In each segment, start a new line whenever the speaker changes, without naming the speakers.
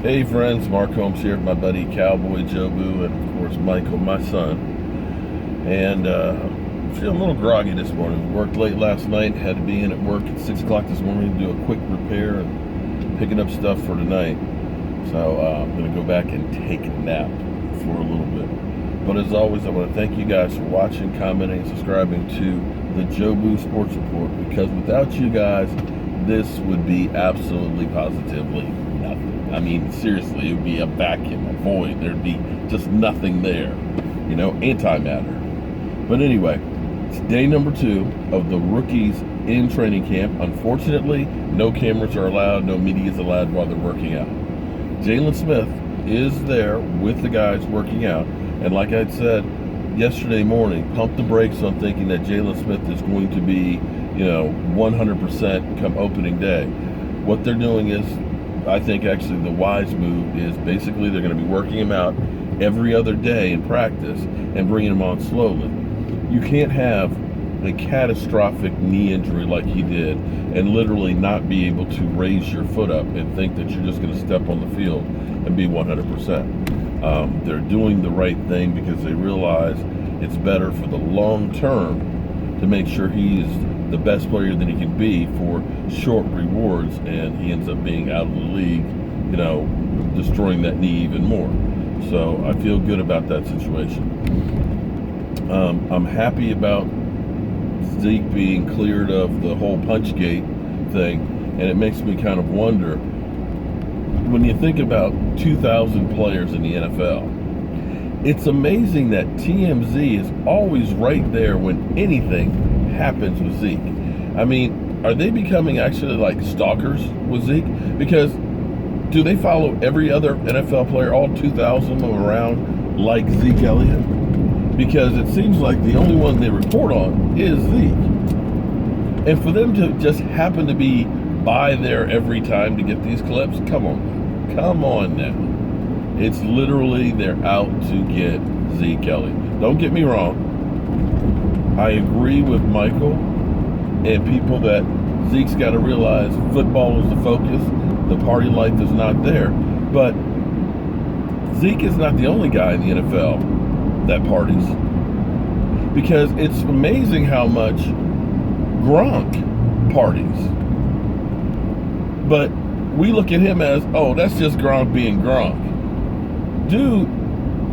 Hey friends, Mark Holmes here with my buddy Cowboy Jobu and of course Michael, my son. And feeling a little groggy this morning. We worked late last night, had to be in at work at 6 o'clock this morning to do a quick repair and picking up stuff for tonight. So I'm going to go back and take a nap for a little bit. But as always, I want to thank you guys for watching, commenting, and subscribing to the Jobu Sports Report, because without you guys, this would be absolutely positively nothing. I mean, seriously, it would be a vacuum, a void. There'd be just nothing there, antimatter. But anyway, it's day number 2 of the rookies in training camp. Unfortunately, no cameras are allowed, no media is allowed while they're working out. Jalen Smith is there with the guys working out, and like I said yesterday morning, pump the brakes on thinking that Jalen Smith is going to be 100% come opening day. What they're doing is, I think actually the wise move is basically they're going to be working him out every other day in practice and bringing him on slowly. You can't have a catastrophic knee injury like he did and literally not be able to raise your foot up and think that you're just going to step on the field and be 100%. They're doing the right thing because they realize it's better for the long term to make sure he's the best player that he can be for short rewards, and he ends up being out of the league, destroying that knee even more. So I feel good about that situation. I'm happy about Zeke being cleared of the whole Punchgate thing, and it makes me kind of wonder, when you think about 2,000 players in the NFL, it's amazing that TMZ is always right there when anything happens with Zeke. I mean, are they becoming actually like stalkers with Zeke? Because do they follow every other NFL player, all 2,000 of them around, like Zeke Elliott? Because it seems like the only one they report on is Zeke. And for them to just happen to be by there every time to get these clips, come on now. It's literally they're out to get Zeke Elliott. Don't get me wrong. I agree with Michael and people that Zeke's got to realize football is the focus. The party life is not there. But Zeke is not the only guy in the NFL that parties. Because it's amazing how much Gronk parties. But we look at him as, oh, that's just Gronk being Gronk. Dude,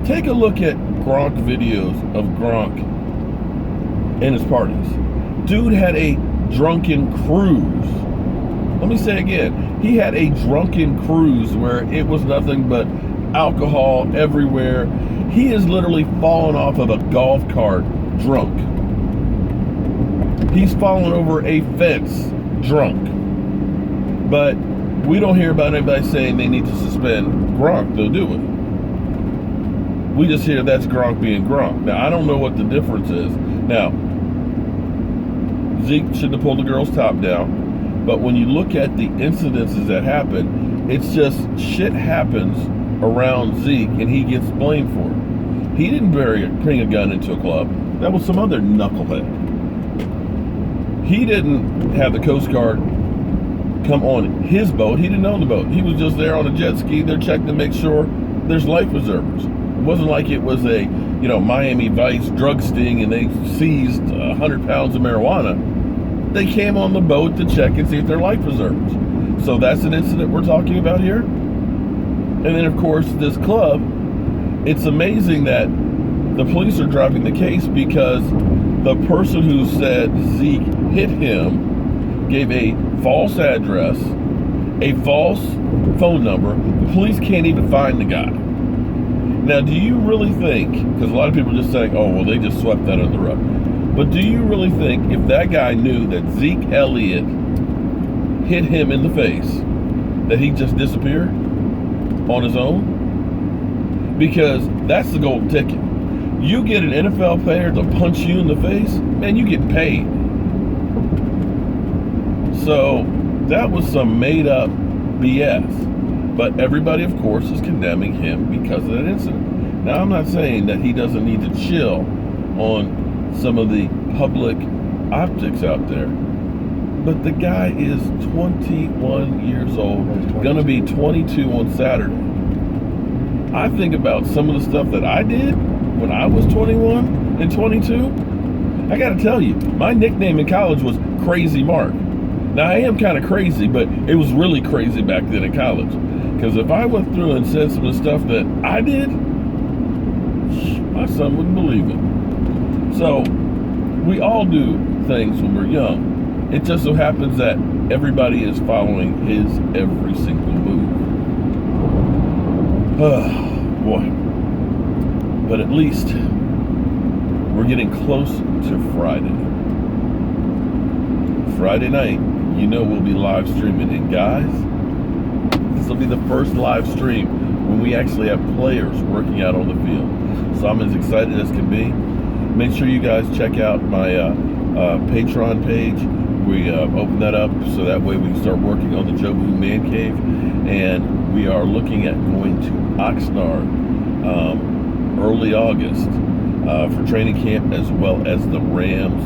take a look at Gronk videos of Gronk and his parties. Dude had a drunken cruise. Let me say again, he had a drunken cruise where it was nothing but alcohol everywhere. He is literally fallen off of a golf cart drunk. He's fallen over a fence drunk. But we don't hear about anybody saying they need to suspend Gronk. They'll do it. We just hear that's Gronk being Gronk. Now, I don't know what the difference is. Now, Zeke shouldn't have pulled the girl's top down, but when you look at the incidences that happen, it's just shit happens around Zeke and he gets blamed for it. He didn't bring a gun into a club. That was some other knucklehead. He didn't have the Coast Guard come on his boat. He didn't own the boat. He was just there on a jet ski. They're checking to make sure there's life preservers. It wasn't like it was a, Miami Vice drug sting and they seized 100 pounds of marijuana. They came on the boat to check and see if they're life preservers. So that's an incident we're talking about here. And then, of course, this club, it's amazing that the police are dropping the case because the person who said Zeke hit him gave a false address, a false phone number. The police can't even find the guy. Now, do you really think, because a lot of people are just saying, oh, well, they just swept that under the rug. But do you really think if that guy knew that Zeke Elliott hit him in the face, that he'd just disappear on his own? Because that's the golden ticket. You get an NFL player to punch you in the face, man, you get paid. So that was some made up BS. But everybody, of course, is condemning him because of that incident. Now, I'm not saying that he doesn't need to chill on some of the public optics out there. But the guy is 21 years old, gonna be 22 on Saturday. I think about some of the stuff that I did when I was 21 and 22. I gotta tell you, my nickname in college was Crazy Mark. Now, I am kind of crazy, but it was really crazy back then in college. Because if I went through and said some of the stuff that I did, my son wouldn't believe it. So, we all do things when we're young. It just so happens that everybody is following his every single move. Boy. But at least we're getting close to Friday. Friday night, you know we'll be live streaming. And guys, this will be the first live stream when we actually have players working out on the field. So I'm as excited as can be. Make sure you guys check out my Patreon page. We open that up so that way we can start working on the Jobu Man Cave. And we are looking at going to Oxnard early August for training camp, as well as the Rams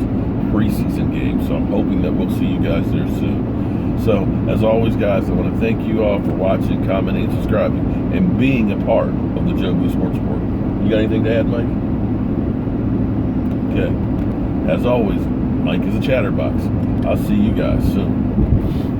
preseason game. So I'm hoping that we'll see you guys there soon. So, as always, guys, I want to thank you all for watching, commenting, and subscribing, and being a part of the Jobu Sports Report. You got anything to add, Mike? Okay. As always, Mike is a chatterbox. I'll see you guys soon.